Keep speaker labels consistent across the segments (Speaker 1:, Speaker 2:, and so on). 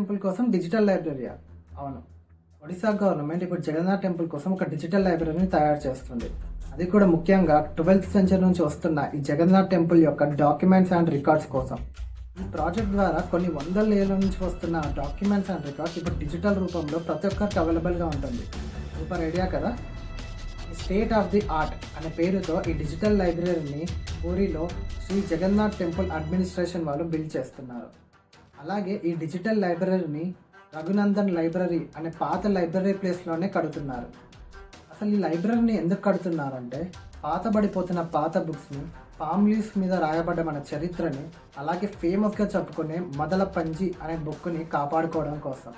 Speaker 1: Temple కోసం digital లైబ్రరీయా? అవును. Odisha government ఇప్పుడు జగన్నాథ్ టెంపుల్ కోసం ఒక డిజిటల్ లైబ్రరీని తయారు చేస్తుంది. అది కూడా ముఖ్యంగా 12th సెంచరీ నుంచి వస్తున్న ఈ జగన్నాథ్ టెంపుల్ యొక్క డాక్యుమెంట్స్ అండ్ రికార్డ్స్ కోసం. ఈ ప్రాజెక్ట్ ద్వారా కొన్ని వందల ఏళ్ళ నుంచి వస్తున్న డాక్యుమెంట్స్ అండ్ రికార్డ్స్ ఇప్పుడు డిజిటల్ రూపంలో ప్రతి ఒక్కరికి అవైలబుల్గా ఉంటుంది. సూపర్ ఐడియా కదా. స్టేట్ ఆఫ్ ది ఆర్ట్ అనే పేరుతో ఈ డిజిటల్ లైబ్రరీని పూరిలో శ్రీ జగన్నాథ్ టెంపుల్ అడ్మినిస్ట్రేషన్ వాళ్ళు బిల్డ్ చేస్తున్నారు. అలాగే ఈ డిజిటల్ లైబ్రరీని రఘునందన్ లైబ్రరీ అనే పాత లైబ్రరీ ప్లేస్లోనే కడుతున్నారు. అసలు ఈ లైబ్రరీని ఎందుకు కడుతున్నారంటే పాతబడిపోతున్న పాత బుక్స్ని, పామ్ లీవ్స్ మీద రాయబడ్డ మన చరిత్రని, అలాగే ఫేమస్గా చెప్పుకునే మదలపంజి అనే బుక్ని కాపాడుకోవడం కోసం.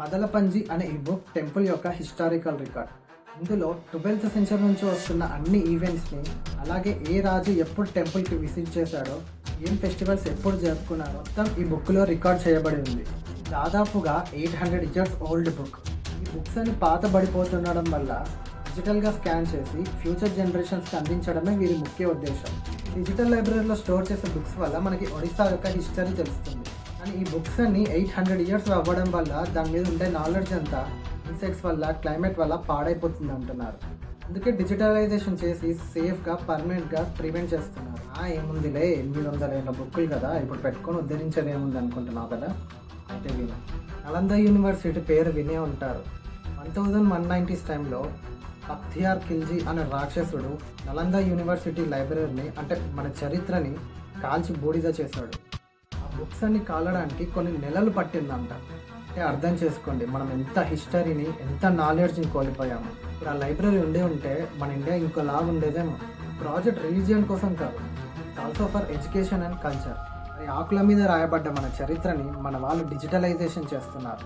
Speaker 1: మదలపంజి అనే ఈ బుక్ టెంపుల్ యొక్క హిస్టారికల్ రికార్డ్. ఇందులో 12th సెంచరీ నుంచి వస్తున్న అన్ని ఈవెంట్స్ని, అలాగే ఏ రాజు ఎప్పుడు టెంపుల్కి విజిట్ చేశాడో, ఏం ఫెస్టివల్స్ ఎప్పుడు జరుపుకున్నారో మొత్తం ఈ బుక్లో రికార్డ్ చేయబడి ఉంది. దాదాపుగా 800 years ఓల్డ్ బుక్. ఈ బుక్స్ అని పాతబడిపోతుండడం వల్ల డిజిటల్గా స్కాన్ చేసి ఫ్యూచర్ జనరేషన్స్కి అందించడమే వీరి ముఖ్య ఉద్దేశం. డిజిటల్ లైబ్రరీలో స్టోర్ చేసే బుక్స్ వల్ల మనకి ఒడిశా యొక్క హిస్టరీ తెలుస్తుంది. కానీ ఈ బుక్స్ అన్ని 800 years అవ్వడం వల్ల దాని మీద ఉండే నాలెడ్జ్ అంతా ఇన్సెక్ట్స్ వల్ల, క్లైమేట్ వల్ల పాడైపోతుంది అంటున్నారు. అందుకే డిజిటలైజేషన్ చేసి సేఫ్గా, పర్మనెంట్గా ప్రివెంట్ చేస్తున్నారు. ఏముందిలే 800 ఏళ్ళ బుక్కులు కదా, ఇప్పుడు పెట్టుకొని ఉద్ధరించేది ఏముంది అనుకుంటున్నావు కదా. అయితే విను. నలంద యూనివర్సిటీ పేరు వినే ఉంటారు. 1190s టైంలో బఖ్తియార్ ఖిల్జీ అనే రాక్షసుడు నలంద యూనివర్సిటీ లైబ్రరీని, అంటే మన చరిత్రని కాల్చి బూడిద చేశాడు. ఆ బుక్స్ అన్ని కాలడానికి కొన్ని నెలలు పట్టిందంట. అంటే అర్థం చేసుకోండి మనం ఎంత హిస్టరీని, ఎంత నాలెడ్జ్ని కోల్పోయాము. ఇప్పుడు ఆ లైబ్రరీ ఉంటే మన ఇండియా ఇంకోలాగా ఉండేదేమో. ప్రాజెక్ట్ రిలీజియన్ కోసం కాదు, also for education and culture. మరి ఆకుల మీద రాయబడ్డ మన చరిత్రని మన వాళ్ళు డిజిటలైజేషన్ చేస్తున్నారు.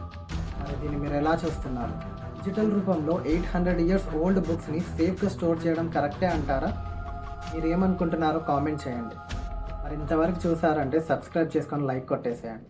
Speaker 1: మరి దీన్ని మీరు ఎలా చూస్తున్నారు? డిజిటల్ రూపంలో 800 years ఓల్డ్ బుక్స్ని సేఫ్గా స్టోర్ చేయడం కరెక్టే అంటారా? మీరు ఏమనుకుంటున్నారో కామెంట్ చేయండి. మరి ఇంతవరకు చూసారంటే సబ్స్క్రైబ్ చేసుకొని లైక్ కొట్టేసేయండి.